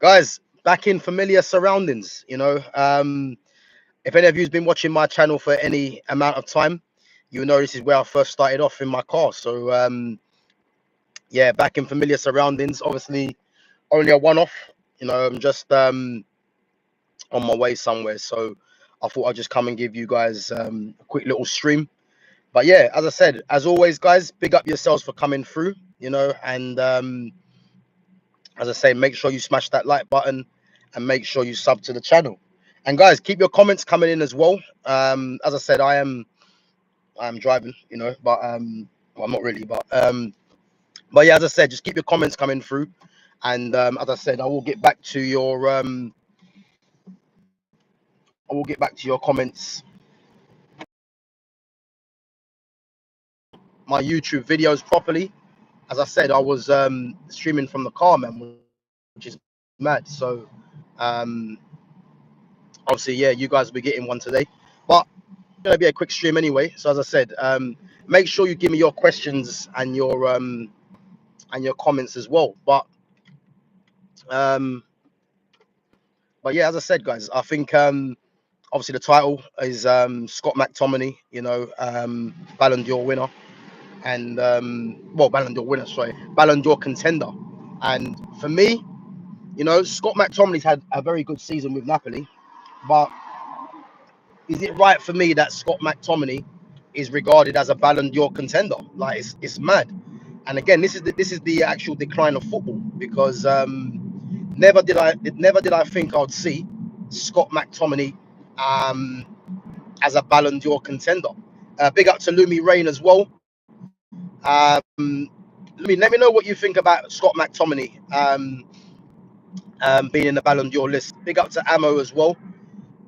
Guys, back in familiar surroundings. If any of you's been watching my channel for any amount of time, you know this is where I first started off in my car. So yeah, back in familiar surroundings. Obviously, only a one-off. I'm just on my way somewhere, so I thought I'd just come and give you guys a quick little stream. But yeah, as I said, as always, guys, big up yourselves for coming through. And as I say, make sure you smash that like button and make sure you sub to the channel. And guys, keep your comments coming in as well. As I said, I'm driving, but well, I'm not really, but yeah, as I said, just keep your comments coming through. And as I said, I will get back to your comments, my YouTube videos properly. As I said, I was streaming from the car, man, which is mad. So obviously, yeah, you guys will be getting one today, but it's gonna be a quick stream anyway. So as I said, make sure you give me your questions and your comments as well. But yeah, as I said, guys, I think obviously the title is Scott McTominay, Ballon d'Or winner, and well, Ballon d'Or winner, sorry, Ballon d'Or contender. And for me, Scott McTominay's had a very good season with Napoli, but is it right for me that Scott McTominay is regarded as a Ballon d'Or contender? Like, it's mad. And again, this is the actual decline of football, because never did I think I'd see Scott McTominay as a Ballon d'Or contender. Big up to Lumi Rain as well. Lumi, let me know what you think about Scott McTominay being in the Ballon d'Or list. Big up to Ammo as well.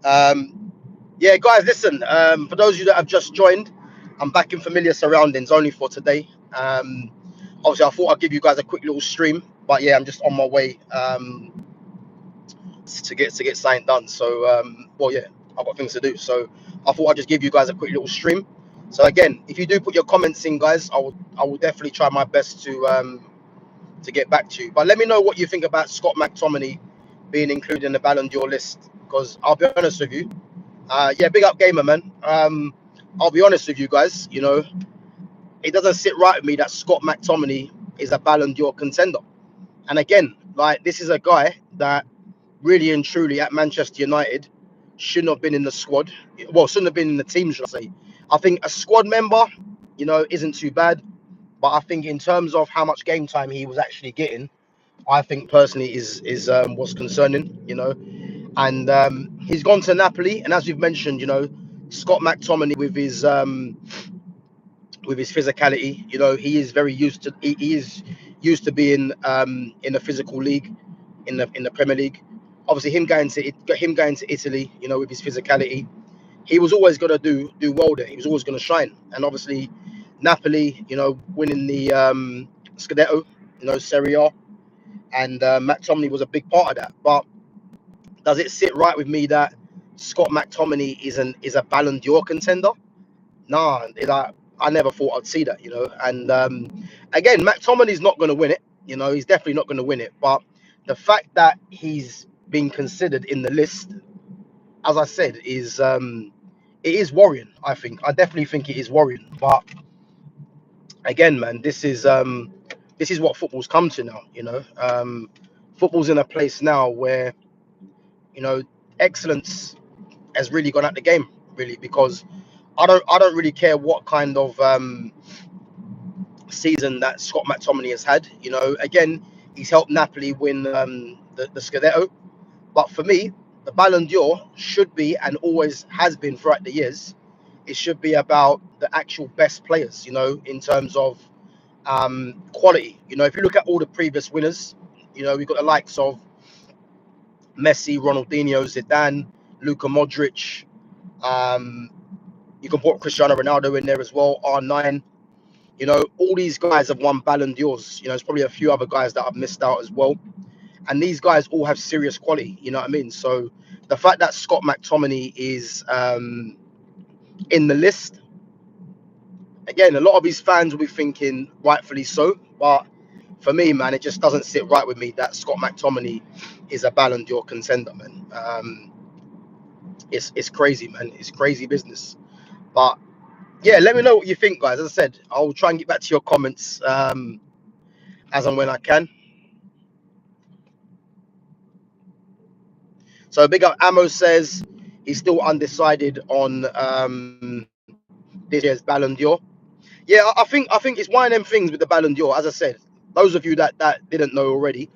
Yeah, guys, listen. For those of you that have just joined, I'm back in familiar surroundings only for today. Obviously, I thought I'd give you guys a quick little stream, but yeah, I'm just on my way to get something done. So well, yeah, I've got things to do, so I thought I'd just give you guys a quick little stream. So again, if you do put your comments in, guys, I will definitely try my best to get back to you. But let me know what you think about Scott McTominay being included in the Ballon d'Or list, because I'll be honest with you, yeah, big up Gamer, man. I'll be honest with you guys, it doesn't sit right with me that Scott McTominay is a Ballon d'Or contender. And again, like, this is a guy that really and truly at Manchester United shouldn't have been in the squad. Well, shouldn't have been in the team, should I say. I think a squad member, isn't too bad. But I think in terms of how much game time he was actually getting, I think personally is what's concerning, And he's gone to Napoli, and as we've mentioned, Scott McTominay with his physicality, he is very used to. He is used to being in the physical league, in the Premier League. Obviously, him going to Italy, with his physicality, he was always going to do well there. He was always going to shine. And obviously, Napoli, winning the Scudetto, Serie A, and McTominay was a big part of that. But does it sit right with me that Scott McTominay is a Ballon d'Or contender? Nah, I never thought I'd see that, And again, McTominay's not going to win it. He's definitely not going to win it. But the fact that he's been considered in the list, as I said, is it is worrying. I definitely think it is worrying. But again, man, this is what football's come to now. Football's in a place now where excellence has really gone out the game, really, because I don't really care what kind of season that Scott McTominay has had. Again, he's helped Napoli win the Scudetto. But for me, the Ballon d'Or should be, and always has been throughout the years, it should be about the actual best players, in terms of quality. If you look at all the previous winners, we've got the likes of Messi, Ronaldinho, Zidane, Luka Modric. You can put Cristiano Ronaldo in there as well, R9. All these guys have won Ballon d'Ors. There's probably a few other guys that I've missed out as well. And these guys all have serious quality, you know what I mean? So the fact that Scott McTominay is in the list, again, a lot of his fans will be thinking rightfully so. But for me, man, it just doesn't sit right with me that Scott McTominay is a Ballon d'Or contender, man. It's crazy, man. It's crazy business. But yeah, let me know what you think, guys. As I said, I'll try and get back to your comments as and when I can. So big up Ammo says he's still undecided on this year's Ballon d'Or. Yeah, I think it's one of them things with the Ballon d'Or. As I said, those of you that didn't know already,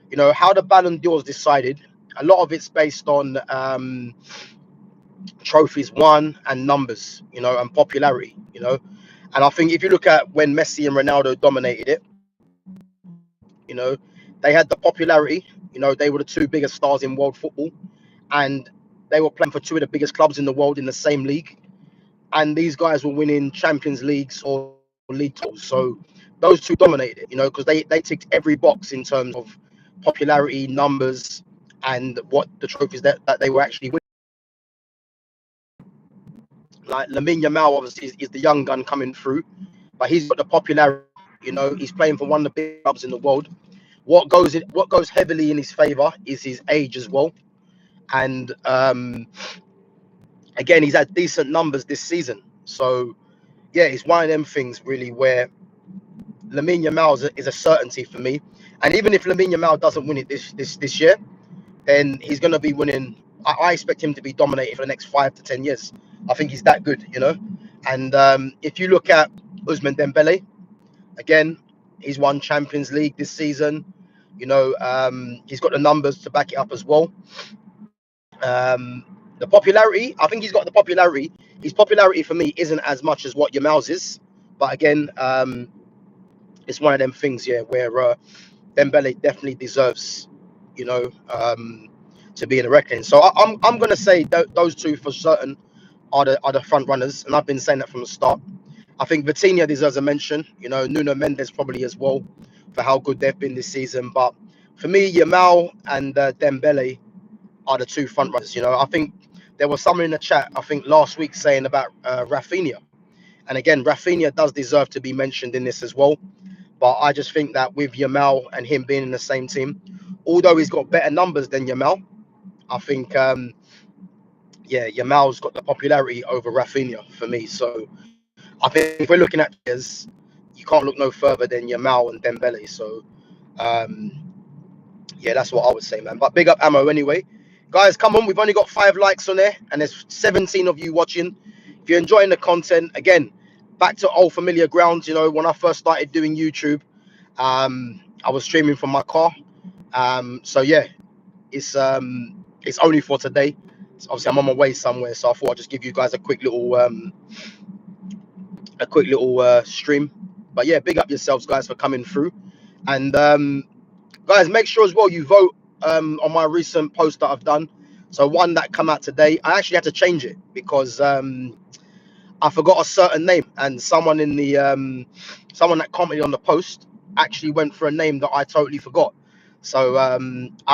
you know how the Ballon d'Or is decided. A lot of it's based on trophies won and numbers, you know, and popularity, you know. And I think if you look at when Messi and Ronaldo dominated it, you know, they had the popularity. You know, they were the two biggest stars in world football, and they were playing for two of the biggest clubs in the world in the same league. And these guys were winning Champions Leagues or league titles. So those two dominated it, you know, because they ticked every box in terms of popularity, numbers, and what the trophies that they were actually winning. Like Lamine Yamal, obviously, is the young gun coming through, but he's got the popularity. You know, he's playing for one of the big clubs in the world. What goes heavily in his favor is his age as well, and again, he's had decent numbers this season. So yeah, it's one of them things really where Lamine Yamal is a certainty for me. And even if Lamine Yamal doesn't win it this year, then he's going to be winning. I expect him to be dominating for the next 5 to 10 years. I think he's that good, you know. And if you look at Ousmane Dembele, again, he's won Champions League this season. You know, he's got the numbers to back it up as well. The popularity, I think he's got the popularity. His popularity for me isn't as much as what Yamal's is. But again, it's one of them things, yeah, where Dembele definitely deserves, you know, to be in the reckoning. So I'm gonna say those two for certain are the front runners, and I've been saying that from the start. I think Vitinha deserves a mention. You know, Nuno Mendes probably as well for how good they've been this season. But for me, Yamal and Dembele are the two front runners. You know, I think there was someone in the chat I think last week saying about Rafinha, and again, Rafinha does deserve to be mentioned in this as well. But I just think that with Yamal and him being in the same team, although he's got better numbers than Yamal, I think, yeah, Yamal's got the popularity over Rafinha for me. So I think if we're looking at players, you can't look no further than Yamal and Dembele. So, yeah, that's what I would say, man. But big up Ammo anyway. Guys, come on. We've only got 5 likes on there, and there's 17 of you watching. If you're enjoying the content, again, back to old familiar grounds. You know, when I first started doing YouTube, I was streaming from my car. So yeah, it's only for today. So obviously, I'm on my way somewhere, so I thought I'd just give you guys a quick little stream. But yeah, big up yourselves, guys, for coming through. And guys, make sure as well you vote on my recent post that I've done. So one that come out today, I actually had to change it because I forgot a certain name, and someone in the someone that commented on the post actually went for a name that I totally forgot. So I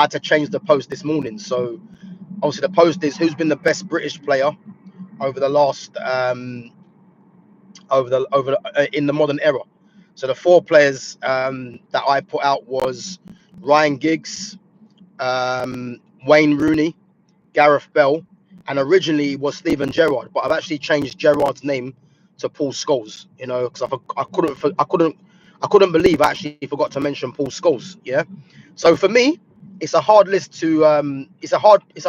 had to change the post this morning. So obviously the post is who's been the best British player over the last in the modern era. So the 4 players that I put out was Ryan Giggs, Wayne Rooney, Gareth Bell, and originally it was Steven Gerrard, but I've actually changed Gerrard's name to Paul Scholes. You know, because I couldn't believe I actually forgot to mention Paul Scholes. Yeah, so for me, it's a hard list to it's a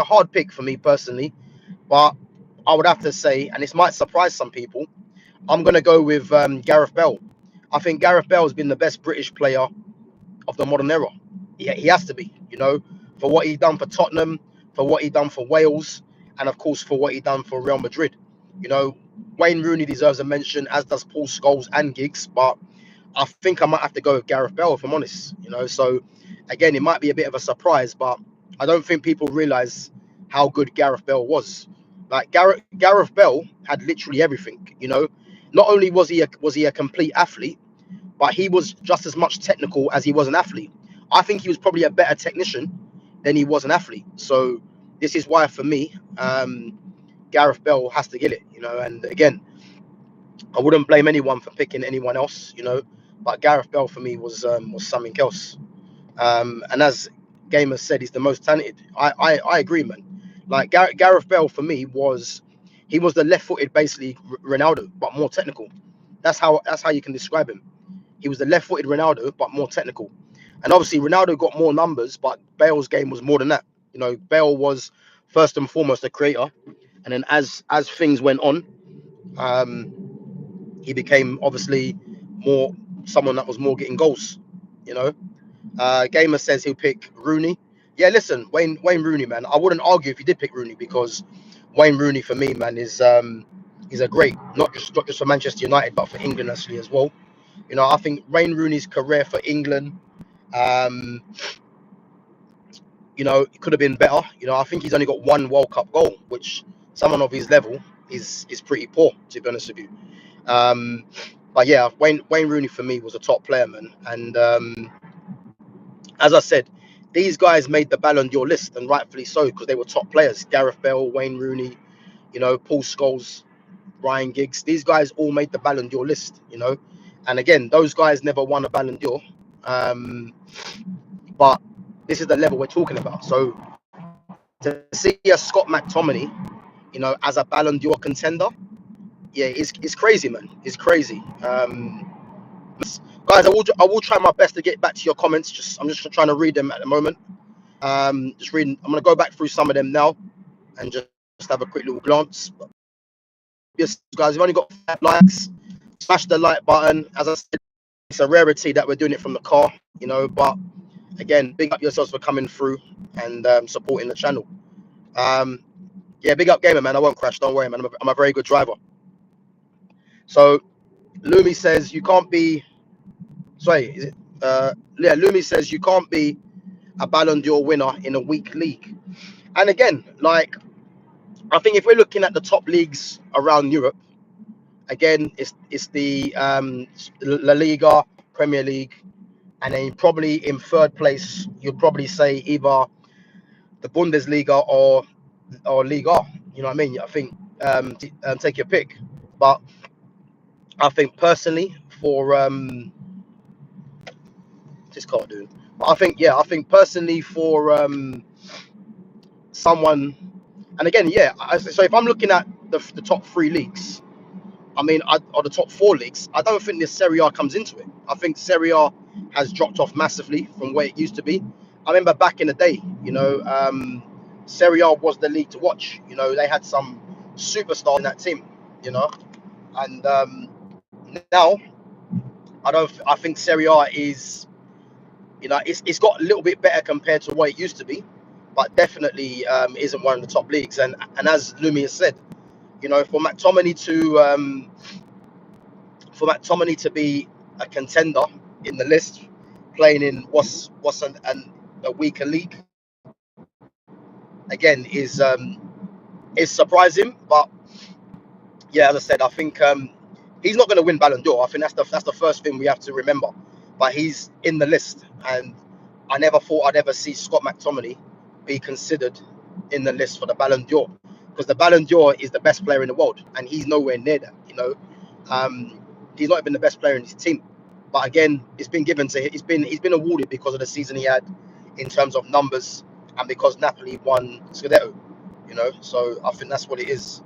hard pick for me personally, but I would have to say, and this might surprise some people, I'm gonna go with Gareth Bell. I think Gareth Bell has been the best British player of the modern era. Yeah, he has to be, you know, for what he done for Tottenham, for what he done for Wales, and of course for what he done for Real Madrid. You know, Wayne Rooney deserves a mention, as does Paul Scholes and Giggs, but I think I might have to go with Gareth Bell if I'm honest. You know, so again, it might be a bit of a surprise, but I don't think people realise how good Gareth Bell was. Like Gareth Bell had literally everything. You know, not only was he a complete athlete, but he was just as much technical as he was an athlete. I think he was probably a better technician than he was an athlete. So this is why, for me, Gareth Bell has to get it. You know, and again, I wouldn't blame anyone for picking anyone else. You know, But Gareth Bale for me was something else. And as Gamers said, he's the most talented. I agree, man. Like Gareth Bale for me he was the left-footed basically Ronaldo, but more technical. That's how you can describe him. He was the left-footed Ronaldo, but more technical. And obviously Ronaldo got more numbers, but Bale's game was more than that. You know, Bale was first and foremost a creator, and then as things went on, um, he became obviously more someone that was more getting goals. You know, Gamer says he'll pick Rooney. Yeah, listen, Wayne Rooney, man. I wouldn't argue if he did pick Rooney because Wayne Rooney for me, man, is a great not just for Manchester United but for England actually as well. You know, I think Wayne Rooney's career for England, um, you know, it could have been better. You know, I think he's only got one World Cup goal, which someone of his level is pretty poor, to be honest with you. Um, but yeah, Wayne Rooney for me was a top player, man. And as I said, these guys made the Ballon d'Or list, and rightfully so, because they were top players. Gareth Bale, Wayne Rooney, you know, Paul Scholes, Ryan Giggs. These guys all made the Ballon d'Or list, you know. And again, those guys never won a Ballon d'Or. But this is the level we're talking about. So to see a Scott McTominay, you know, as a Ballon d'Or contender, yeah, it's crazy, man. It's crazy. Guys, I will try my best to get back to your comments. I'm just trying to read them at the moment. Just reading. I'm gonna go back through some of them now and just have a quick little glance. But yes, guys, we've only got 5 likes. Smash the like button. As I said, it's a rarity that we're doing it from the car, you know. But again, big up yourselves for coming through and supporting the channel. Yeah, big up gamer, man. I won't crash. Don't worry, man. I'm a very good driver. So Lumi says you can't be. Sorry, is it? Yeah, Lumi says you can't be a Ballon d'Or winner in a weak league. And again, like I think if we're looking at the top leagues around Europe, again, it's the La Liga, Premier League, and then probably in third place, you'd probably say either the Bundesliga or Liga. You know what I mean? I think take your pick. But I think personally for this can't do. But I think personally for someone, and again, yeah. So if I'm looking at the top 3 leagues, I mean, or the top 4 leagues, I don't think this Serie A comes into it. I think Serie A has dropped off massively from where it used to be. I remember back in the day, you know, Serie A was the league to watch. You know, they had some superstars in that team, you know, and now I think Serie A is, you know, it's got a little bit better compared to what it used to be, but definitely isn't one of the top leagues. And as Lumi has said, you know, for McTominay to be a contender in the list, playing in what's a weaker league, again is surprising. But yeah, as I said, I think he's not going to win Ballon d'Or. I think that's the first thing we have to remember. But he's in the list, and I never thought I'd ever see Scott McTominay be considered in the list for the Ballon d'Or, because the Ballon d'Or is the best player in the world, and he's nowhere near that. You know, he's not even the best player in his team. But again, it's been given to him. He's been awarded because of the season he had in terms of numbers, and because Napoli won Scudetto. You know, so I think that's what it is.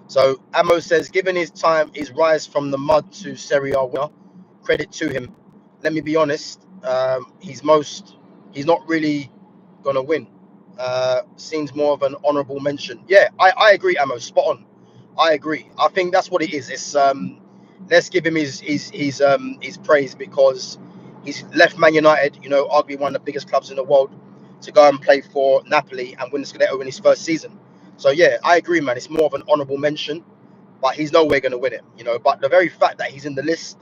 So Amo says, given his rise from the mud to Serie A winner, credit to him. Let me be honest, he's not really gonna win. Seems more of an honourable mention. Yeah, I agree, Amo, spot on. I agree. I think that's what it is. It's let's give him his praise, because he's left Man United, you know, arguably one of the biggest clubs in the world, to go and play for Napoli and win the Scudetto in his first season. So yeah, I agree, man. It's more of an honourable mention, but he's nowhere going to win it, you know. But the very fact that he's in the list,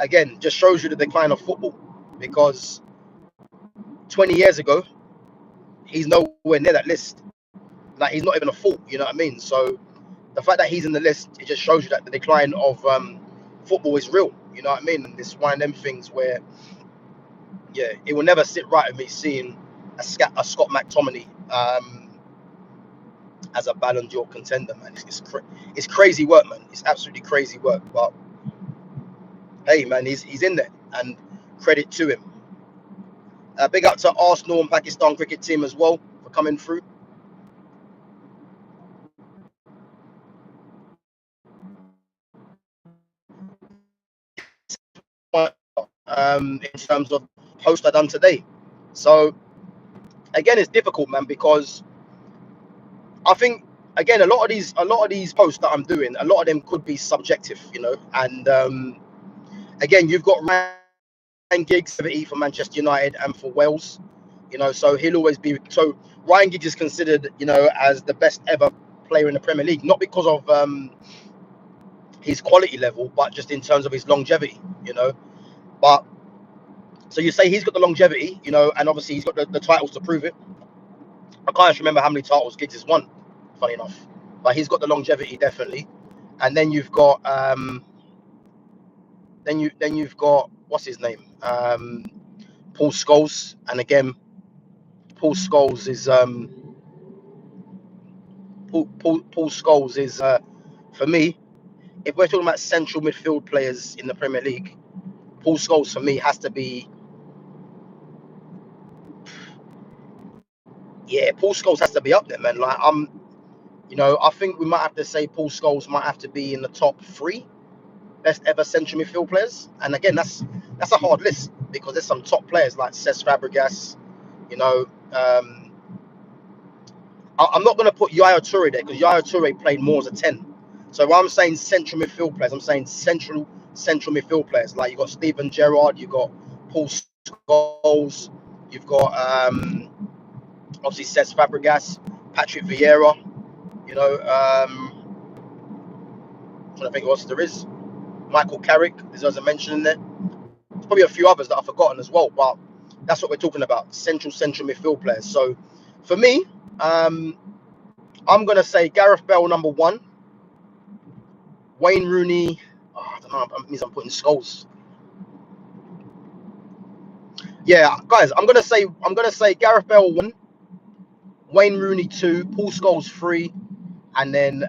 again, just shows you the decline of football, because 20 years ago, he's nowhere near that list. Like, he's not even a foot, you know what I mean? So the fact that he's in the list, it just shows you that the decline of football is real, you know what I mean? And it's one of them things where, yeah, it will never sit right with me seeing a Scott McTominay as a Ballon d'Or contender, man. It's crazy work, man. It's absolutely crazy work. But hey, man, he's in there, and credit to him. Big up to Arsenal and Pakistan cricket team as well for coming through. In terms of post I done today. So again, it's difficult, man, because I think again a lot of these posts that I'm doing, a lot of them could be subjective, you know. And again, you've got Ryan Giggs for Manchester United and for Wales, you know, so he'll always be. So Ryan Giggs is considered, you know, as the best ever player in the Premier League, not because of his quality level, but just in terms of his longevity, you know. But so you say he's got the longevity, you know, and obviously he's got the titles to prove it. I can't remember how many titles Giggs has won, funny enough, but he's got the longevity definitely. And then you've got then you've got what's his name, Paul Scholes, and again, Paul Scholes is Paul Scholes is for me. If we're talking about central midfield players in the Premier League, Paul Scholes for me has to be. Yeah, Paul Scholes has to be up there, man. Like you know, I think we might have to say Paul Scholes might have to be in the top 3 best ever central midfield players. And again, that's a hard list because there's some top players like Cesc Fabregas. You know, I'm not going to put Yaya Toure there because Yaya Toure played more as a 10. So when I'm saying central midfield players, I'm saying central midfield players. Like you've got Steven Gerrard, you've got Paul Scholes, you've got obviously Cesc Fabregas, Patrick Vieira. You know, I'm trying to think what else there is. Michael Carrick, there's a mention in there. There's probably a few others that I've forgotten as well, but that's what we're talking about, central midfield players. So for me, I'm going to say Gareth Bale number 1, Wayne Rooney. Oh, I don't know, it means I'm putting Scholes. Yeah, guys, I'm gonna say Gareth Bale 1, Wayne Rooney 2, Paul Scholes 3, and then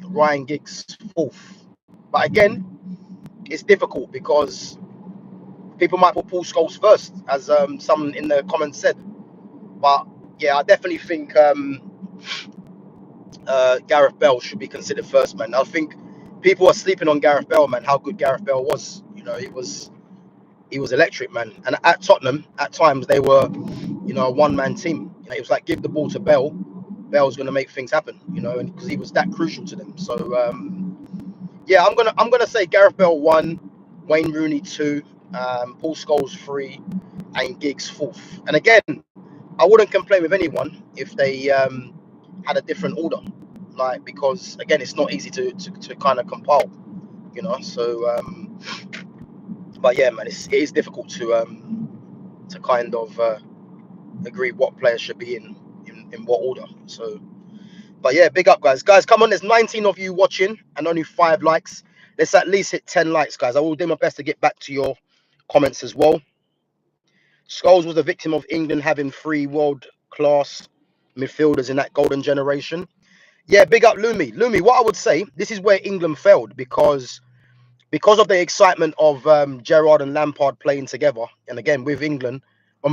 Ryan Giggs 4th. But again, it's difficult because people might put Paul Scholes first, as someone in the comments said. But yeah, I definitely think Gareth Bale should be considered first, man. I think people are sleeping on Gareth Bale, man. How good Gareth Bale was, you know, he was electric, man. And at Tottenham, at times they were, you know, a one-man team. You know, it was like give the ball to Bale, Bale's going to make things happen, you know, and because he was that crucial to them. So yeah, I'm gonna say Gareth Bale 1, Wayne Rooney 2, Paul Scholes 3, and Giggs 4th. And again, I wouldn't complain with anyone if they had a different order, like, because again, it's not easy to kind of compile, you know. So but yeah, man, it is difficult to kind of agree what players should be in what order. So but yeah, big up, guys. Come on, there's 19 of you watching and only 5 likes. Let's at least hit 10 likes, guys. I will do my best to get back to your comments as well. Scholes was a victim of England having 3 world-class midfielders in that golden generation. Yeah, big up Lumi. Lumi, what I would say, this is where England failed because of the excitement of Gerrard and Lampard playing together. And again, with England,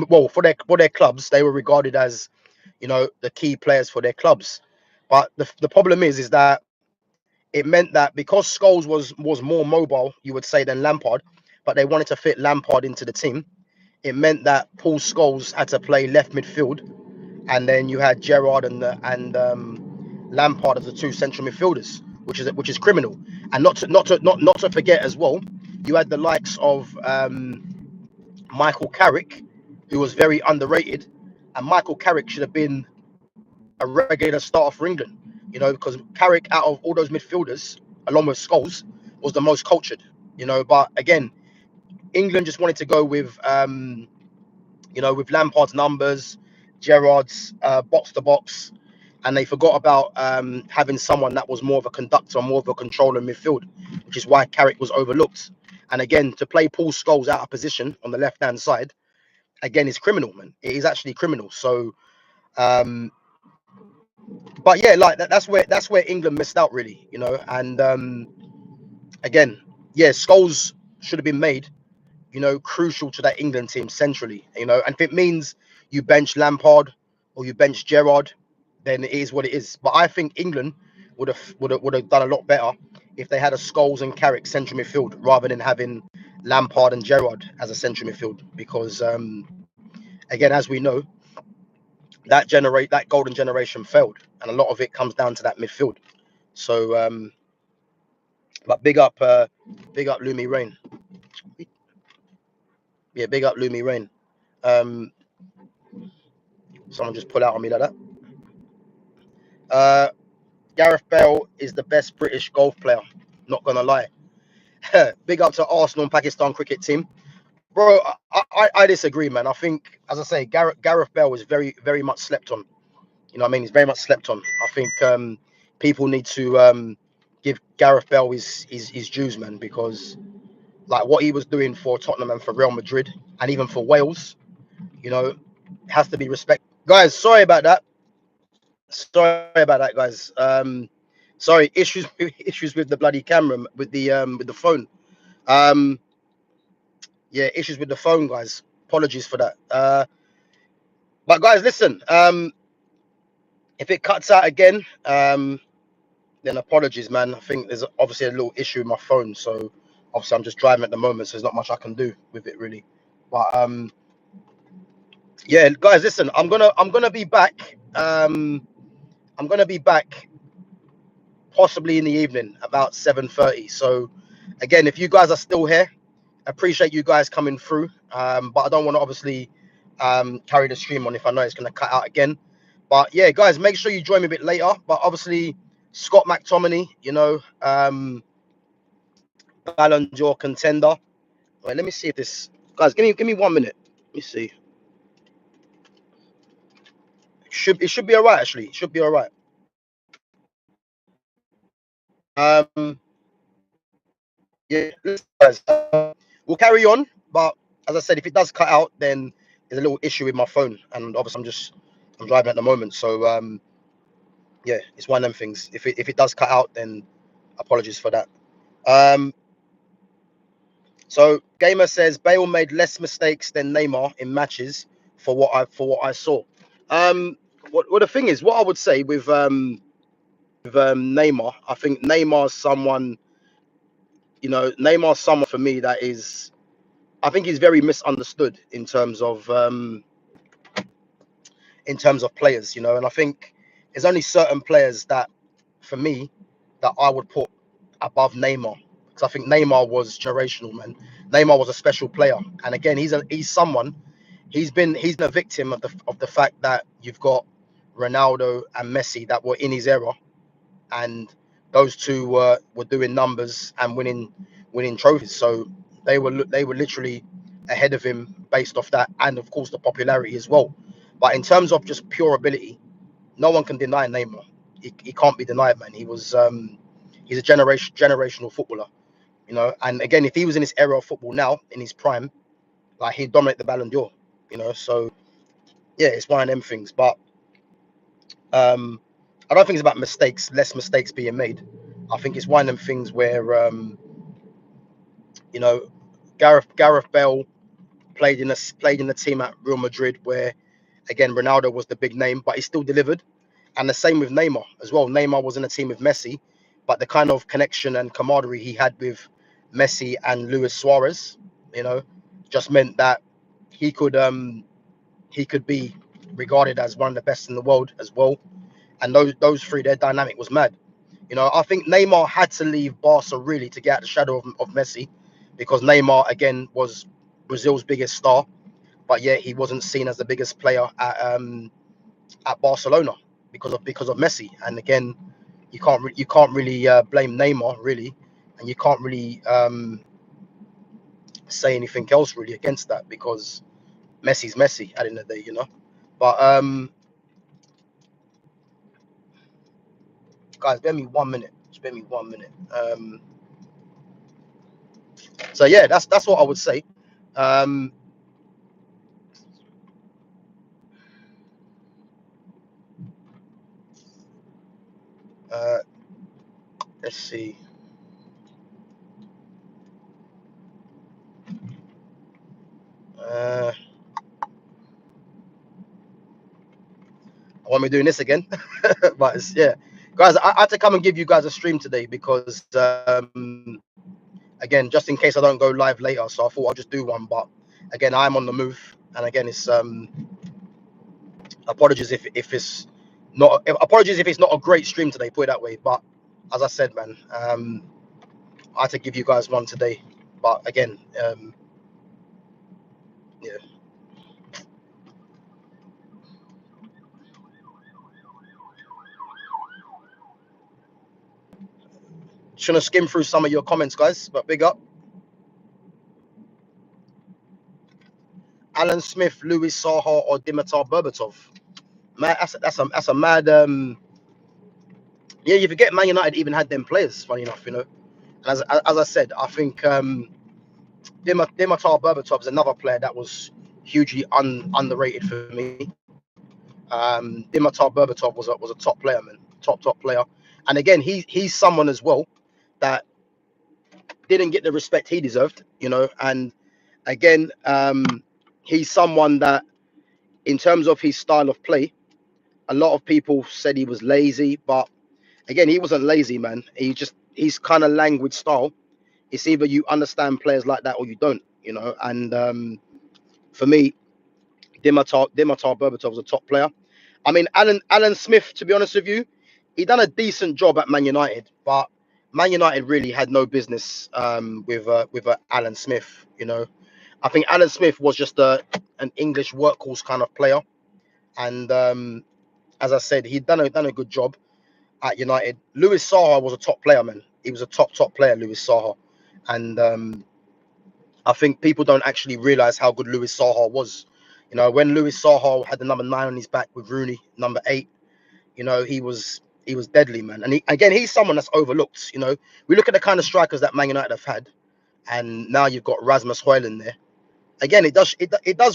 well, for their clubs, they were regarded as, you know, the key players for their clubs. But the problem is that it meant that because Scholes was more mobile, you would say, than Lampard, but they wanted to fit Lampard into the team. It meant that Paul Scholes had to play left midfield, and then you had Gerrard and Lampard as the 2 central midfielders, which is criminal. And not to forget as well, you had the likes of Michael Carrick, who was very underrated, and Michael Carrick should have been a regular starter for England, you know, because Carrick, out of all those midfielders, along with Scholes, was the most cultured, you know. But again, England just wanted to go with, you know, with Lampard's numbers, Gerrard's box to box, and they forgot about having someone that was more of a conductor, more of a controller in midfield, which is why Carrick was overlooked. And again, to play Paul Scholes out of position on the left-hand side, again, is criminal, man. It is actually criminal. So, But yeah, like that's where England missed out really, you know. And again, yeah, Scholes should have been made, you know, crucial to that England team centrally, you know. And if it means you bench Lampard or you bench Gerrard, then it is what it is. But I think England would have done a lot better if they had a Scholes and Carrick central midfield rather than having Lampard and Gerrard as a central midfield. Because again, as we know, that golden generation failed, and a lot of it comes down to that midfield. So, but big up Lumi Rain. Yeah, big up Lumi Rain. Um, Someone just pull out on me like that. Uh, Gareth Bale is the best British golf player. Not gonna lie. Big up to Arsenal and Pakistan cricket team, bro. I disagree, man. I think, as I say, Gareth Bale is very much slept on. You know what I mean? He's very much slept on. I think people need to give Gareth Bale his dues, man, because like what he was doing for Tottenham and for Real Madrid and even for Wales, you know, has to be respected. Guys, sorry about that. Sorry about that, guys. Sorry, issues with the bloody camera, with the phone. Um, yeah, issues with the phone, guys. Apologies for that. But guys, listen. If it cuts out again, then apologies, man. I think there's obviously a little issue with my phone, so obviously I'm just driving at the moment, so there's not much I can do with it really. But yeah, guys, listen. I'm gonna be back. I'm gonna be back possibly in the evening about 7:30. So again, if you guys are still here, appreciate you guys coming through. But I don't want to obviously carry the stream on if I know it's gonna cut out again. But yeah, guys, make sure you join me a bit later. But obviously, Scott McTominay, you know, Ballon d'Or contender. Wait, let me see if this guys give me 1 minute. Let me see. It should be alright actually. It should be alright. Um yeah, listen, guys, we'll carry on, but as I said, if it does cut out, then there's a little issue with my phone, and obviously I'm driving at the moment, so yeah, it's one of them things. If it does cut out, then apologies for that. Um so Gamer says Bale made less mistakes than Neymar in matches for what I saw. What the thing is, what I would say with Neymar, I think Neymar's someone, you know, Neymar's someone for me that is, I think he's very misunderstood in terms of players, you know, and I think there's only certain players that, for me, that I would put above Neymar, because I think Neymar was generational, man. Neymar was a special player, and again, he's someone. He's a victim of the fact that you've got Ronaldo and Messi that were in his era, and those two were doing numbers and winning trophies. So they were literally ahead of him based off that, and of course the popularity as well. But in terms of just pure ability, no one can deny Neymar. He can't be denied, man. He's a generational footballer, you know. And again, if he was in his era of football now, in his prime, like he'd dominate the Ballon d'Or, you know. So yeah, it's one of them things. But I don't think it's about mistakes, less mistakes being made. I think it's one of them things where you know, Gareth Bale played in the team at Real Madrid where again Ronaldo was the big name, but he still delivered. And the same with Neymar as well. Neymar was in a team with Messi, but the kind of connection and camaraderie he had with Messi and Luis Suarez, you know, just meant that he could be regarded as one of the best in the world as well. And those three, their dynamic was mad. You know, I think Neymar had to leave Barca really to get out the shadow of Messi, because Neymar again was Brazil's biggest star, but yet he wasn't seen as the biggest player at Barcelona because of Messi. And again, you can't really blame Neymar really, and you can't really say anything else really against that, because Messi's Messi at the end of the day, you know. But guys, bear me 1 minute. Just bear me 1 minute. So yeah, that's what I would say. Um, Let's see. I want me doing this again, but it's, yeah, guys. I had to come and give you guys a stream today because again, just in case I don't go live later, so I thought I'll just do one. But again, I'm on the move, and again, it's apologies if it's not apologies if it's not a great stream today. Put it that way. But as I said, man, I had to give you guys one today. But again, yeah, just gonna skim through some of your comments, guys. But big up, Alan Smith, Louis Saha, or Dimitar Berbatov. Man, that's a mad. Yeah, you forget Man United even had them players. Funny enough, you know. And as I said, I think Dimitar Berbatov is another player that was hugely underrated for me. Dimitar Berbatov was a top player, man, top player. And again, he's someone as well that didn't get the respect he deserved, you know. And again, he's someone that, in terms of his style of play, a lot of people said he was lazy, but again, he wasn't lazy, man. He's kind of language style. It's either you understand players like that or you don't, you know. And for me, Dimitar Berbatov was a top player. I mean, Alan Smith, to be honest with you, he done a decent job at Man United, but Man United really had no business with Alan Smith. You know, I think Alan Smith was just an English workhorse kind of player, and as I said, he'd done a good job at United. Louis Saha was a top player, man. He was a top player, Louis Saha, and I think people don't actually realize how good Louis Saha was. You know, when Louis Saha had the number 9 on his back with Rooney, number 8, you know, he was deadly, man. And he's someone that's overlooked. You know, we look at the kind of strikers that Man United have had, and now you've got Rasmus Højlund there. Again, it does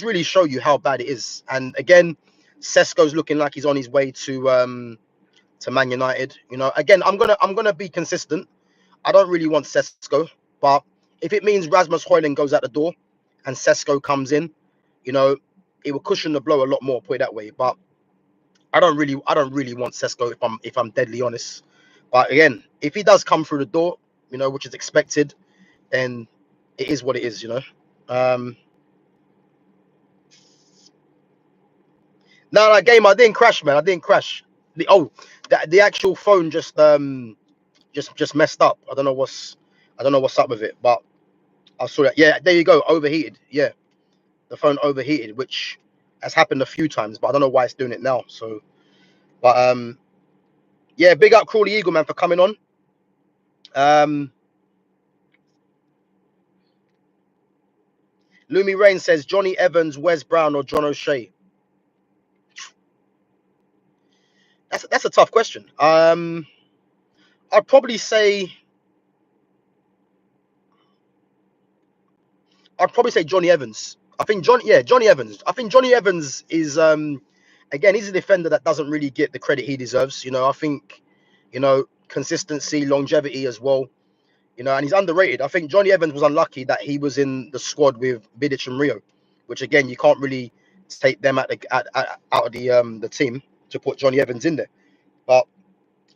really show you how bad it is. And again, Sesko's looking like he's on his way to Man United. You know, again, I'm gonna be consistent. I don't really want Sesko, but if it means Rasmus Højlund goes out the door and Sesko comes in, you know, it will cushion the blow a lot more. Put it that way. But I don't really want Sesko if I'm deadly honest. But again, if he does come through the door, you know, which is expected, then it is what it is. You know. No, game I didn't crash, man. I didn't crash. The actual phone just messed up. I don't know what's up with it, but I saw that. Yeah, there you go. Overheated. Yeah, the phone overheated, which has happened a few times, but I don't know why it's doing it now. So, but yeah, big up Crawley Eagle, man, for coming on. Lumi Rain says Johnny Evans, Wes Brown, or John O'Shea. That's a tough question. I'd probably say Johnny Evans. I think Johnny Evans. I think Johnny Evans is again, he's a defender that doesn't really get the credit he deserves. You know, I think, you know, consistency, longevity as well. You know, and he's underrated. I think Johnny Evans was unlucky that he was in the squad with Vidic and Rio, which again, you can't really take them out of the team to put Johnny Evans in there. But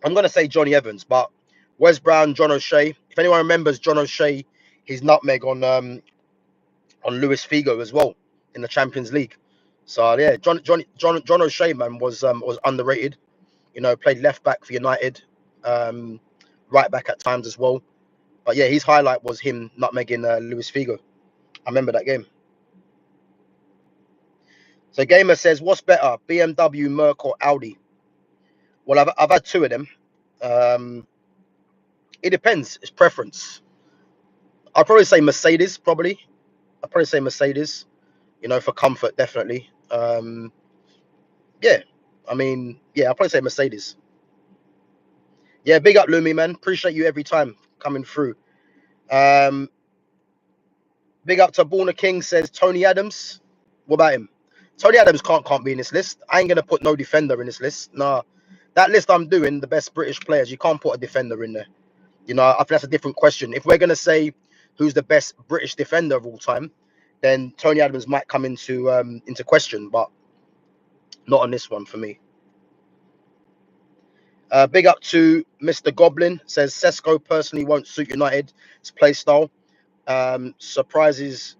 I'm gonna say Johnny Evans. But Wes Brown, John O'Shea. If anyone remembers John O'Shea, his nutmeg on Luis Figo as well in the Champions League. So yeah, John O'Shea, man, was underrated. You know, played left back for United, right back at times as well. But yeah, his highlight was him nutmegging Luis Figo. I remember that game. So Gamer says, what's better, BMW, Merc, or Audi? Well, I've had two of them. It depends. It's preference. I'd probably say Mercedes. I'd probably say Mercedes. You know, for comfort, definitely. Yeah. I mean, yeah, I'll probably say Mercedes. Yeah, big up Lumi, man. Appreciate you every time coming through. Big up to Borna King says Tony Adams. What about him? Tony Adams can't be in this list. I ain't gonna put no defender in this list. Nah. that list I'm doing, the best British players, you can't put a defender in there. You know, I think that's a different question. If we're gonna say who's the best British defender of all time, then Tony Adams might come into question, but not on this one for me. Big up to Mr. Goblin, says Sesko personally won't suit United's play style. Surprises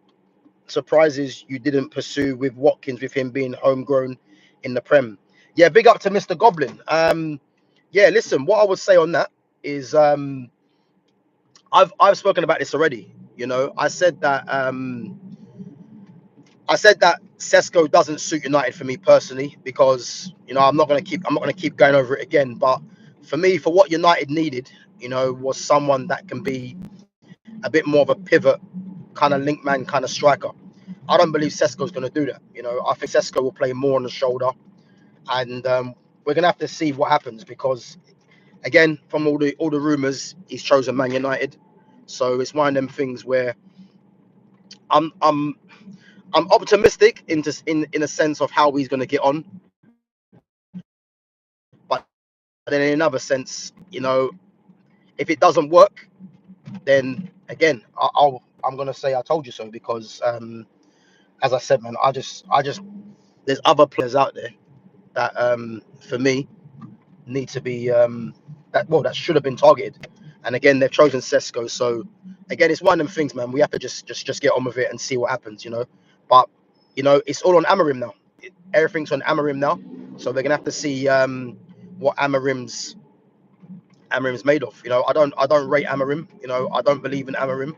you didn't pursue with Watkins, with him being homegrown in the Prem. Yeah, big up to Mr. Goblin. Yeah, listen, what I would say on that is I've spoken about this already. You know, I said that Sesko doesn't suit United for me personally, because you know I'm not gonna keep going over it again. But for me, for what United needed, you know, was someone that can be a bit more of a pivot, kind of link man, kind of striker. I don't believe Sesko's going to do that. You know, I think Sesko will play more on the shoulder, and we're going to have to see what happens, because again, from all the rumours, he's chosen Man United, so it's one of them things where I'm optimistic in a sense of how he's going to get on, but then in another sense, you know, if it doesn't work, then again, I'm going to say I told you so, because as I said, man, I just there's other players out there that for me need to be that should have been targeted, and again they've chosen Sesko. So again, it's one of them things, man. We have to just get on with it and see what happens, you know. But you know, it's all on Amarim now. Everything's on Amarim now, so they're gonna have to see what Amarim's made of. You know, I don't rate Amarim. You know, I don't believe in Amarim,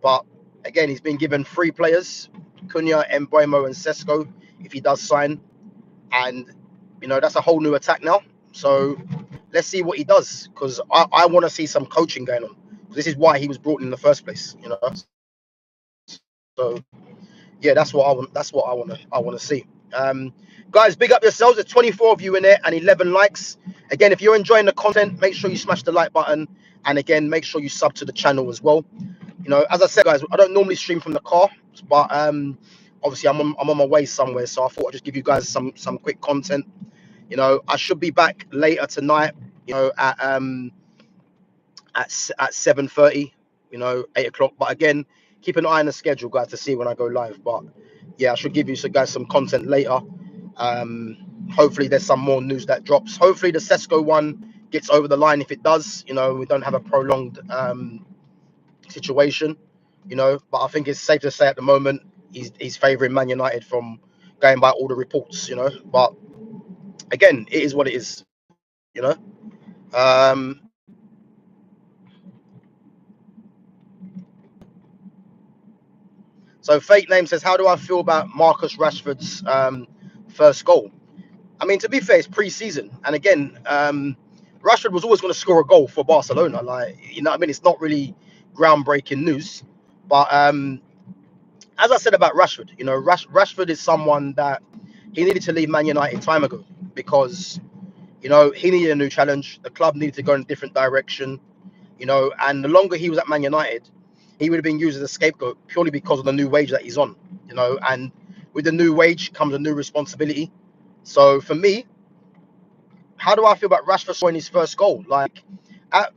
but again, he's been given three players: Cunha, Mbeumo, and Sesko. If he does sign, and you know, that's a whole new attack now. So let's see what he does, because I want to see some coaching going on. This is why he was brought in the first place, you know. So yeah, that's what I want. That's what I want to see. Guys, big up yourselves. There's 24 of you in there and 11 likes. Again, if you're enjoying the content, make sure you smash the like button, and again, make sure you sub to the channel as well. You know, as I said, guys, I don't normally stream from the car, but obviously I'm on my way somewhere, so I thought I'd just give you guys some quick content. You know, I should be back later tonight, you know, at 7:30, you know, 8 o'clock. But again, keep an eye on the schedule, guys, to see when I go live. But yeah, I should give you some content later. Hopefully there's some more news that drops. Hopefully the Sesko one gets over the line. If it does, you know, we don't have a prolonged situation, you know. But I think it's safe to say at the moment he's favouring Man United, from going by all the reports, you know. But again, it is what it is, you know. So fake name says, how do I feel about Marcus Rashford's first goal? I mean, to be fair, it's pre-season, and again, Rashford was always going to score a goal for Barcelona. Like, you know what I mean? It's not really groundbreaking news, but as I said about Rashford, you know, Rashford is someone that he needed to leave Man United time ago, because you know he needed a new challenge. The club needed to go in a different direction, you know, and the longer he was at Man United, he would have been used as a scapegoat purely because of the new wage that he's on, you know, and with the new wage comes a new responsibility. So for me, how do I feel about Rashford scoring his first goal? Like at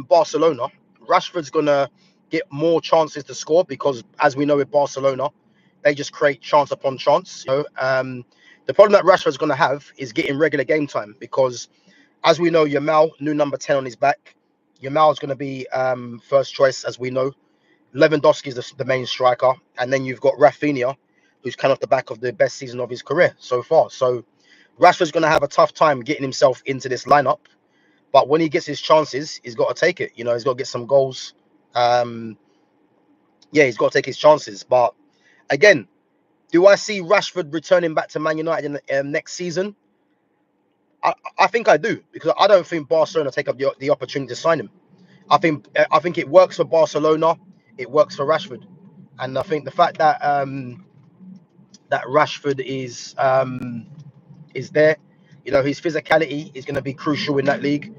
Barcelona, Rashford's gonna get more chances to score, because as we know with Barcelona, they just create chance upon chance. You know, the problem that Rashford's gonna have is getting regular game time, because as we know, Yamal, new number 10 on his back. Yamal's going to be first choice, as we know. Lewandowski is the main striker. And then you've got Rafinha, who's come off the back of the best season of his career so far. So Rashford's going to have a tough time getting himself into this lineup. But when he gets his chances, he's got to take it. You know, he's got to get some goals. Yeah, he's got to take his chances. But again, do I see Rashford returning back to Man United in the next season? I think I do, because I don't think Barcelona take up the opportunity to sign him. I think it works for Barcelona, it works for Rashford, and I think the fact that that Rashford is there, you know, his physicality is going to be crucial in that league.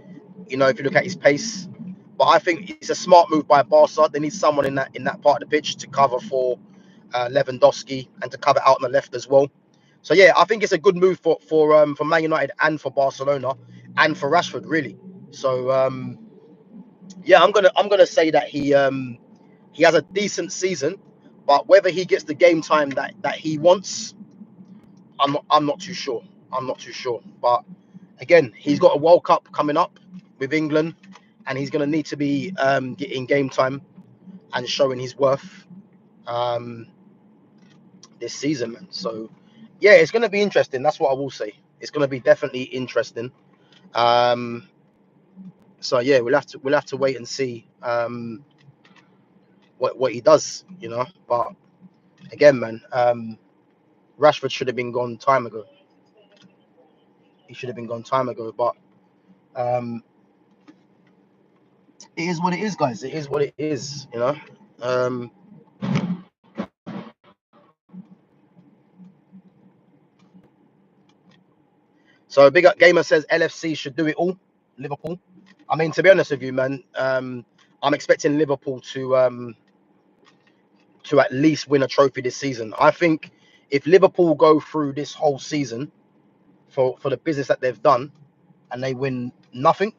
You know, if you look at his pace, but I think it's a smart move by Barca. They need someone in that part of the pitch to cover for Lewandowski, and to cover out on the left as well. So yeah, I think it's a good move for Man United and for Barcelona, and for Rashford, really. So yeah, I'm gonna say that he has a decent season, but whether he gets the game time that he wants, I'm not too sure. I'm not too sure. But again, he's got a World Cup coming up with England, and he's gonna need to be getting game time and showing his worth um, this season, man. So yeah, it's gonna be interesting. That's what I will say. It's gonna be definitely interesting. Um, so yeah, we'll have to wait and see what he does, But again, man, Rashford should have been gone time ago. He should have been gone time ago. But um, it is what it is, guys. It is what it is. Um, so big up gamer says LFC should do it all. Liverpool. I mean, to be honest with you, man, I'm expecting Liverpool to at least win a trophy this season. I think if Liverpool go through this whole season for the business that they've done and they win nothing,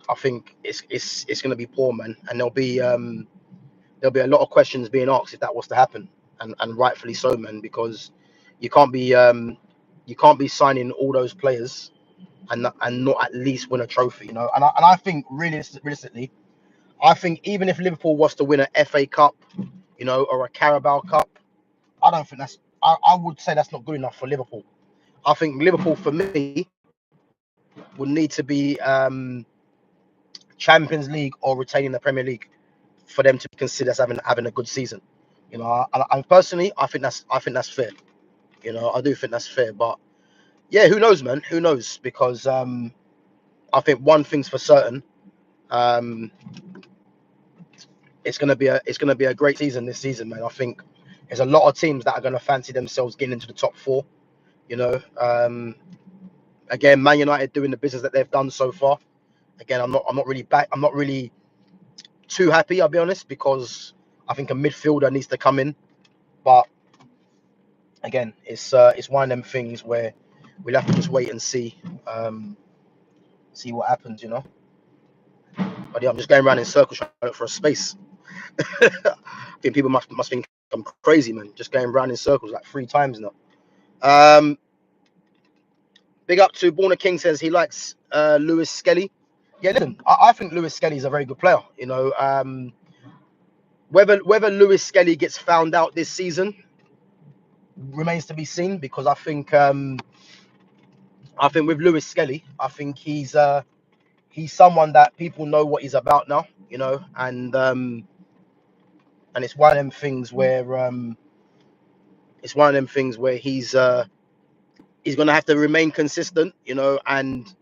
I think it's going to be poor, man, and there'll be a lot of questions being asked if that was to happen, and rightfully so, man, because you can't be you can't be signing all those players and not at least win a trophy, And I think realistically, I think even if Liverpool was to win an FA Cup, or a Carabao Cup, I don't think I would say that's not good enough for Liverpool. I think Liverpool, for me, would need to be Champions League or retaining the Premier League for them to be considered as having a good season. And personally, I think that's fair. I do think that's fair. But yeah, who knows, man? Who knows? Because I think one thing's for certain. Um, it's gonna be a great season this season, man. I think there's a lot of teams that are gonna fancy themselves getting into the top four. Again, Man United doing the business that they've done so far. Again, I'm not really back. I'm not really too happy, I'll be honest, because I think a midfielder needs to come in. But again, it's one of them things where we'll have to just wait and see what happens. But yeah, I'm just going around in circles trying to look for a space. I think people must think I'm crazy, man. Just going around in circles like 3 times now. Um, Big up to Borna King says he likes Lewis Skelly. Yeah, listen, I think Lewis Skelly is a very good player. Whether Lewis Skelly gets found out this season remains to be seen, because I think with Lewis Skelly, I think he's someone that people know what he's about now, and it's one of them things where he's gonna have to remain consistent, and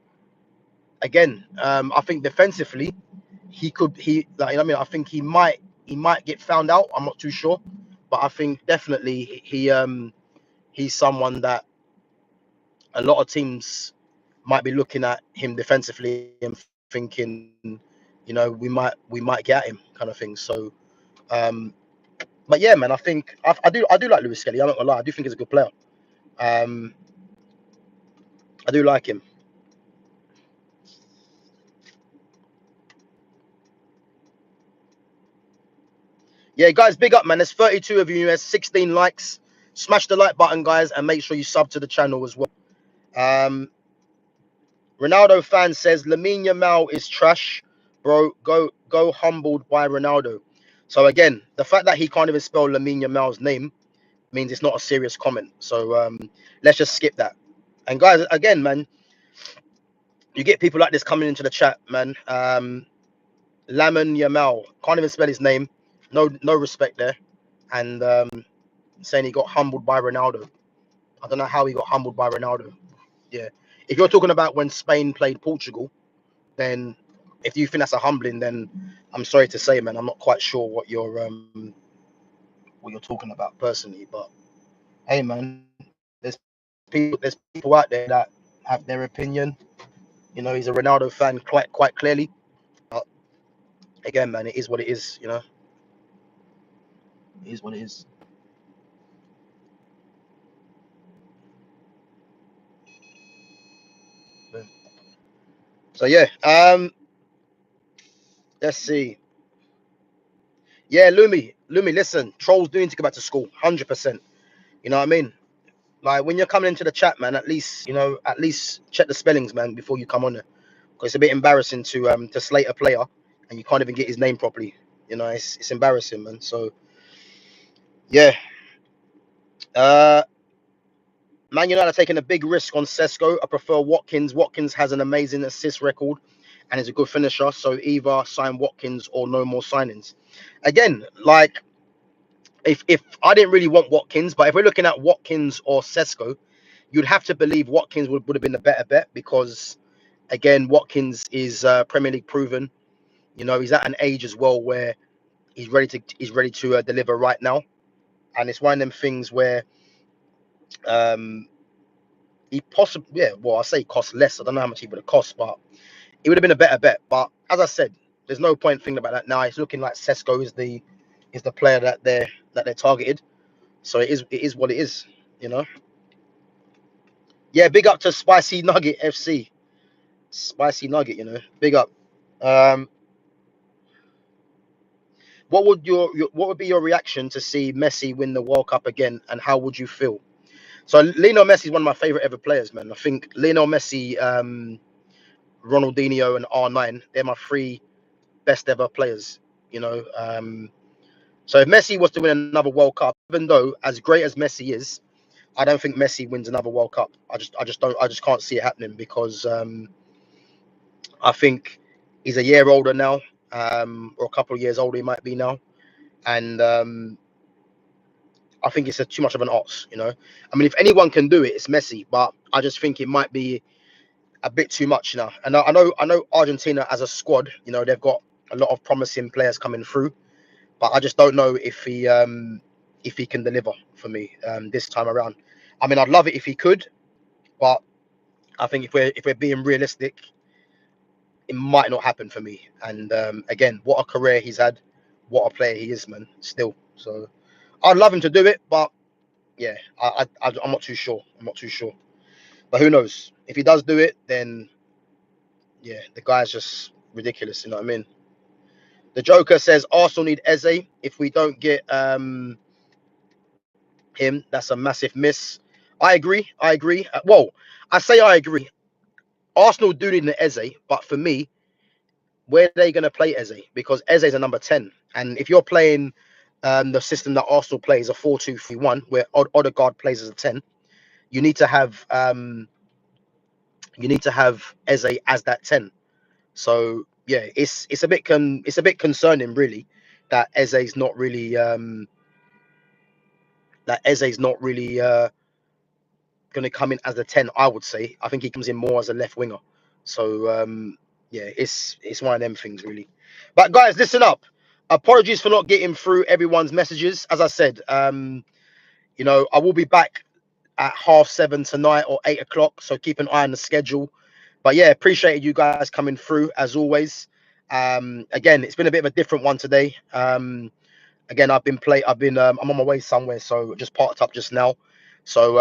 again, I think defensively he like, I think he might get found out. I'm not too sure, but I think definitely he's someone that a lot of teams might be looking at him defensively and thinking, we might get him, kind of thing. So, but yeah, man, I do like Lewis Skelly. I'm not gonna lie, I do think he's a good player. Um, I do like him. Yeah, guys, big up, man. There's 32 of you. There's 16 likes. Smash the like button, guys, and make sure you sub to the channel as well. Ronaldo fan says Lamine Yamal is trash, bro. Go humbled by Ronaldo. So again, the fact that he can't even spell Lamine Yamal's name means it's not a serious comment. So let's just skip that. And guys, again, man, you get people like this coming into the chat, man. Lamine Yamal can't even spell his name. No respect there. And saying he got humbled by Ronaldo. I don't know how he got humbled by Ronaldo. Yeah. If you're talking about when Spain played Portugal, then if you think that's a humbling, then I'm sorry to say, man, I'm not quite sure what you're talking about personally. But hey, man, there's people out there that have their opinion. He's a Ronaldo fan quite clearly. But again, man, it is what it is. It is what it is. So yeah, let's see. Yeah, Lumi, listen, trolls do need to go back to school, 100%. You know what I mean? Like when you're coming into the chat, man, at least at least check the spellings, man, before you come on there. Because it's a bit embarrassing to slate a player and you can't even get his name properly. You know, it's embarrassing, man. So yeah, Man United are taking a big risk on Sesko. I prefer Watkins. Watkins has an amazing assist record and is a good finisher. So either sign Watkins or no more signings. Again, like if I didn't really want Watkins, but if we're looking at Watkins or Sesko, you'd have to believe Watkins would have been the better bet because again, Watkins is Premier League proven. You know, he's at an age as well where he's ready to deliver right now, and it's one of them things where um, he possibly well I say cost less. I don't know how much he would have cost, but it would have been a better bet. But as I said, there's no point thinking about that now. It's looking like Sesko is the player that they're targeted. So it is what it is. You know. Yeah, big up to Spicy Nugget FC. Spicy Nugget, you know, big up. Um, what would be your reaction to see Messi win the World Cup again, and how would you feel? So Lionel Messi is one of my favorite ever players, man. I think Lionel Messi, Ronaldinho, and R9, they're my three best ever players. You know, so if Messi was to win another World Cup, even though as great as Messi is, I don't think Messi wins another World Cup. I just can't see it happening because I think he's a year older now, or a couple of years older he might be now, and I think it's too much of an odds. You know, I mean, if anyone can do it, it's Messi, but I just think it might be a bit too much now. And I know Argentina as a squad, you know, they've got a lot of promising players coming through, but I just don't know if he can deliver for me this time around. I mean, I'd love it if he could, but I think if we're being realistic, it might not happen for me. And again, what a career he's had, what a player he is, man. Still, so I'd love him to do it, but yeah, I'm not too sure. I'm not too sure, but who knows? If he does do it, then yeah, the guy's just ridiculous. You know what I mean? The Joker says Arsenal need Eze. If we don't get him, that's a massive miss. I agree. I agree. Well, I say I agree. Arsenal do need an Eze, but for me, where are they going to play Eze? Because Eze is a number 10. And if you're playing the system that Arsenal plays, a 4-2-3-1, where Odegaard plays as a 10, you need to have Eze as that 10. So yeah, it's a bit concerning really that Eze's not really going to come in as a 10. I would say I think he comes in more as a left winger. So yeah, it's one of them things really. But guys, listen up. Apologies for not getting through everyone's messages. As I said, you know, I will be back at 7:30 tonight or 8 o'clock. So keep an eye on the schedule. But yeah, appreciated you guys coming through as always. Again, it's been a bit of a different one today. Again, I'm on my way somewhere, so just parked up just now. So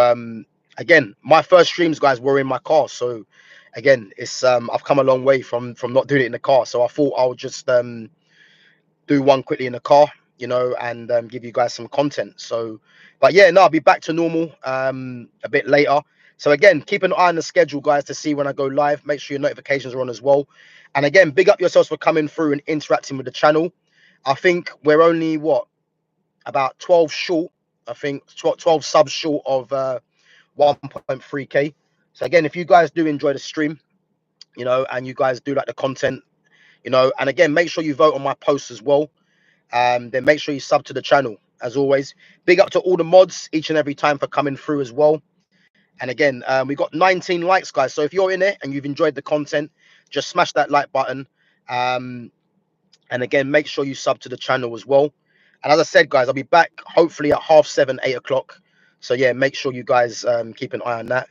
again, my first streams, guys, were in my car. So again, it's I've come a long way from not doing it in the car. So I thought I would just do one quickly in the car, you know, and give you guys some content. So, but yeah, no, I'll be back to normal a bit later. So again, keep an eye on the schedule, guys, to see when I go live. Make sure your notifications are on as well. And again, big up yourselves for coming through and interacting with the channel. I think we're only about 12 short. I think 12 subs short of 1.3k. So again, if you guys do enjoy the stream, you know, and you guys do like the content, you know, and again, make sure you vote on my posts as well. Then make sure you sub to the channel as always. Big up to all the mods each and every time for coming through as well. And again, we got 19 likes, guys. So if you're in it and you've enjoyed the content, just smash that like button. And again, make sure you sub to the channel as well. And as I said, guys, I'll be back hopefully at 7:30, 8 o'clock. So yeah, make sure you guys keep an eye on that.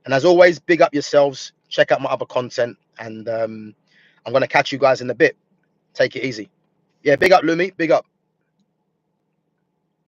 And as always, big up yourselves. Check out my other content. And I'm going to catch you guys in a bit. Take it easy. Yeah, big up, Lumi. Big up.